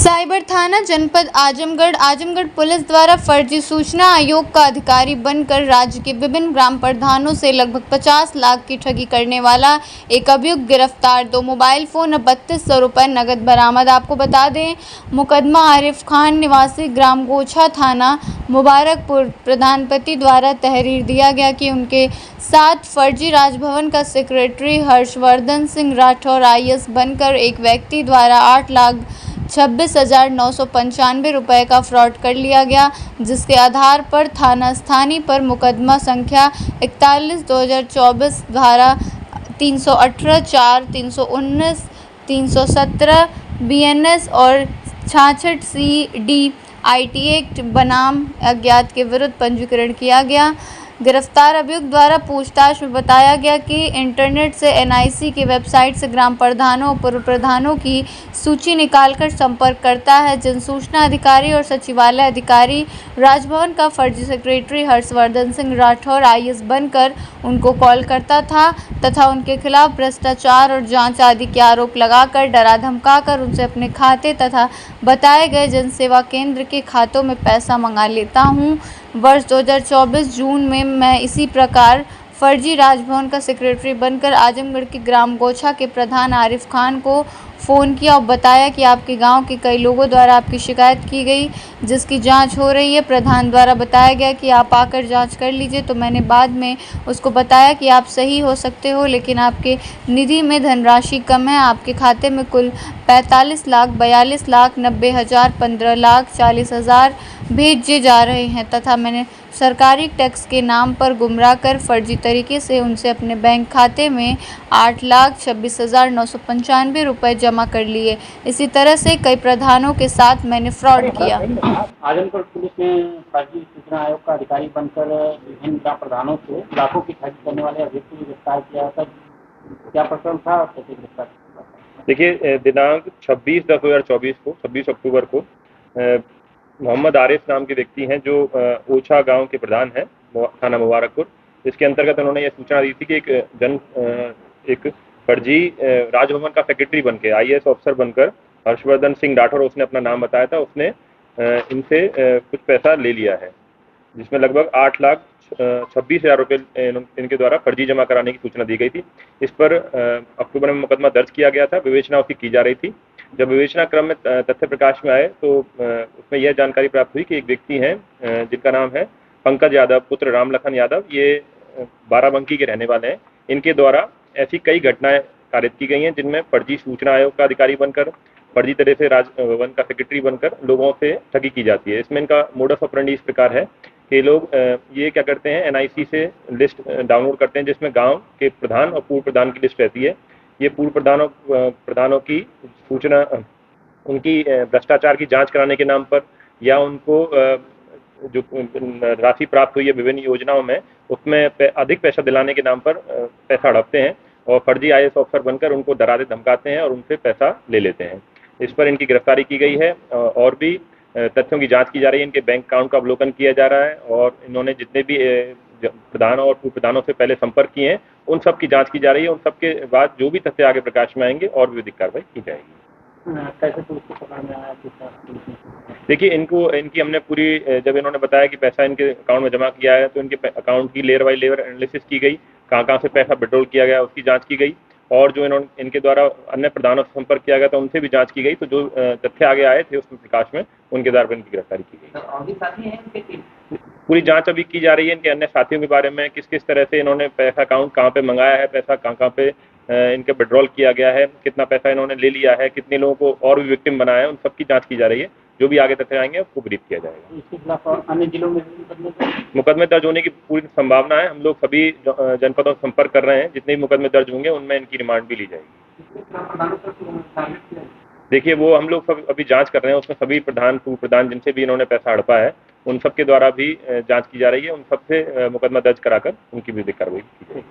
Cyber थाना जनपद Azamgarh police द्वारा फर्जी सूचना आयोग का अधिकारी बनकर राज्य के विभिन्न ग्राम प्रधानों से लगभग 50 लाख की ठगी करने वाला एक अभियुक्त गिरफ्तार। 2 मोबाइल फोन और 3200 रुपये नगद बरामद। आपको बता दें, मुकदमा आरिफ खान निवासी ग्राम गोछा थाना मुबारकपुर प्रधानपति द्वारा तहरीर दिया गया कि उनके साथ फर्जी राजभवन का सेक्रेटरी हर्षवर्धन सिंह राठौर IAS बनकर एक व्यक्ति द्वारा 8,26,995 रुपये का फ्रॉड कर लिया गया, जिसके आधार पर थाना स्थानीय पर मुकदमा संख्या 41/2024 धारा 318, 4, 319, 317 BNS और 66 CD IT एक्ट बनाम अज्ञात के विरुद्ध पंजीकरण किया गया। गिरफ्तार अभियुक्त द्वारा पूछताछ में बताया गया कि इंटरनेट से NIC के वेबसाइट से ग्राम प्रधानों और पूर्व प्रधानों की सूची निकालकर संपर्क करता है। जन सूचना अधिकारी और सचिवालय अधिकारी राजभवन का फर्जी सेक्रेटरी हर्षवर्धन सिंह राठौर IAS बनकर उनको कॉल करता था तथा उनके खिलाफ भ्रष्टाचार और जांच आदि के आरोप लगाकर डरा धमकाकर उनसे अपने खाते तथा बताए गए जनसेवा केंद्र के खातों में पैसा मंगा लेता हूं। वर्ष 2024 जून में मैं इसी प्रकार फर्जी राजभवन का सेक्रेटरी बनकर आजमगढ़ के ग्राम गोछा के प्रधान आरिफ खान को फ़ोन किया और बताया कि आपके गांव के कई लोगों द्वारा आपकी शिकायत की गई, जिसकी जांच हो रही है। प्रधान द्वारा बताया गया कि आप आकर जांच कर लीजिए। तो मैंने बाद में उसको बताया कि आप सही हो सकते हो, लेकिन आपके निधि में धनराशि कम है। आपके खाते में कुल 45 लाख, 42 लाख, 90 हज़ार, 15 लाख, 40 हज़ार भेजे जा रहे हैं तथा मैंने सरकारी टैक्स के नाम पर गुमराह कर फर्जी तरीके से उनसे अपने बैंक खाते में 8,26,995 रुपये जमा कर लिए। इसी तरह से कई प्रधानों के साथ मैंने फ्रॉड किया। आजमगढ़ पुलिस ने फर्जी सूचना आयोग का अधिकारी बनकर विभिन्न ग्राम प्रधानों से लाखों की ठगी करने वाले अभियुक्त को गिरफ्तार किया था। क्या प्रकरण था और कैसे गिरफ्तार किया? देखिए, दिनांक 26/10/2024 को 26 अक्टूबर को मोहम्मद आरिफ नाम के व्यक्ति हैं जो ओछा गांव के प्रधान हैं थाना मुबारकपुर। इसके अंतर्गत उन्होंने ये सूचना दी थी कि एक फर्जी राजभवन का सेक्रेटरी बनके IAS ऑफिसर बनकर हर्षवर्धन सिंह राठौर उसने अपना नाम बताया था। उसने इनसे कुछ पैसा ले लिया है, जिसमें लगभग 8,26,000 रुपये इनके द्वारा फर्जी जमा कराने की सूचना दी गई थी। इस पर अक्टूबर में मुकदमा दर्ज किया गया था। विवेचना उसकी की जा रही थी। जब विवेचना क्रम में तथ्य प्रकाश में आए तो उसमें यह जानकारी प्राप्त हुई कि एक व्यक्ति हैं जिनका नाम है पंकज यादव पुत्र रामलखन यादव। ये बाराबंकी के रहने वाले हैं। इनके द्वारा ऐसी कई घटनाएं कारित की गई हैं जिनमें फर्जी सूचना आयोग का अधिकारी बनकर, फर्जी तरह से राजभवन का सेक्रेटरी बनकर लोगों से ठगी की जाती है। इसमें इनका मोडस ऑपरेंडी इस प्रकार है कि लोग ये क्या करते हैं, NIC से लिस्ट डाउनलोड करते हैं जिसमें गाँव के प्रधान और पूर्व प्रधान की लिस्ट रहती है। ये पूर्व प्रधानों की सूचना उनकी भ्रष्टाचार की जांच कराने के नाम पर या उनको जो राशि प्राप्त हुई है विभिन्न योजनाओं में उसमें अधिक पैसा दिलाने के नाम पर पैसा हड़पते हैं और फर्जी IAS ऑफिसर बनकर उनको डराते धमकाते हैं और उनसे पैसा ले लेते हैं। इस पर इनकी गिरफ्तारी की गई है और भी तथ्यों की जांच की जा रही है। इनके बैंक अकाउंट का अवलोकन किया जा रहा है और इन्होंने जितने भी प्रधान और पूर्व प्रधानों से पहले संपर्क किए हैं उन सब की जांच की जा रही है। उन सब के बाद जो भी तथ्य आगे प्रकाश में आएंगे और भी विधिक कार्रवाई की जाएगी। कैसे पुलिस को पकड़ में आया? देखिए, इनकी हमने पूरी, जब इन्होंने बताया कि पैसा इनके अकाउंट में जमा किया है तो इनके अकाउंट की लेयर बाई लेयर एनालिसिस की गई, कहाँ से पैसा विड्रॉल किया गया उसकी जांच की गई और जो इनके द्वारा अन्य प्रधानों से संपर्क किया गया था उनसे भी जांच की गई। तो जो तथ्य आगे आए थे उसमें प्रकाश में उनके द्वारा इनकी गिरफ्तारी की गई। पूरी जांच अभी की जा रही है इनके अन्य साथियों के बारे में, किस किस तरह से इन्होंने पैसा अकाउंट कहाँ पे मंगाया है, पैसा कहाँ पे इनके विड्रॉल किया गया है, कितना पैसा इन्होंने ले लिया है, कितने लोगों को और भी विक्टिम बनाया है, उन सब की जांच की जा रही है। जो भी आगे तथ्य आएंगे उसको ब्रीफ किया जाएगा। इसके खिलाफ और अन्य जिलों में मुकदमे दर्ज होने की पूरी संभावना है। हम लोग सभी जनपदों से संपर्क कर रहे हैं। जितने भी मुकदमे दर्ज होंगे उनमें इनकी रिमांड भी ली जाएगी। देखिए, वो हम लोग सब अभी जांच कर रहे हैं। उसमें सभी प्रधान पूर्व प्रधान जिनसे भी इन्होंने पैसा हड़पा है उन सब के द्वारा भी जांच की जा रही है। उन सबसे मुकदमा दर्ज कराकर उनकी विधिक कार्रवाई की जाएगी।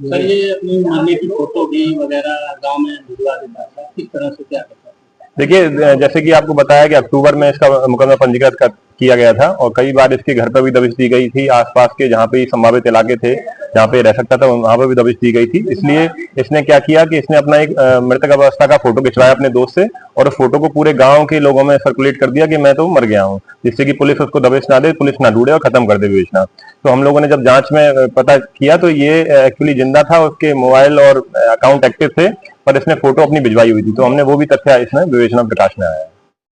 सर, ये अपनी मारने की फोटो भी वगैरह गांव में भिजवा देता है, किस तरह से क्या करता है? देखिए, जैसे कि आपको बताया कि अक्टूबर में इसका मुकदमा पंजीकृत किया गया था और कई बार इसके घर पर भी दबिश दी गई थी। आसपास के जहाँ पे संभावित इलाके थे जहाँ पे रह सकता था वहां पर भी दबिश दी गई थी। इसलिए इसने क्या किया कि इसने अपना एक मृतक अवस्था का फोटो खिंचवाया अपने दोस्त से और उस फोटो को पूरे गांव के लोगों में सर्कुलेट कर दिया कि मैं तो मर गया हूँ, जिससे कि पुलिस उसको दबिश ना दे, पुलिस ना ढूंढे और खत्म कर दे विवेचना। तो हम लोगों ने जब जांच में पता किया तो ये एक्चुअली जिंदा था, उसके मोबाइल और अकाउंट एक्टिव थे, पर इसने फोटो अपनी भिजवाई हुई थी। तो हमने वो भी तथ्य इसमें विवेचना प्रकाश में आया है।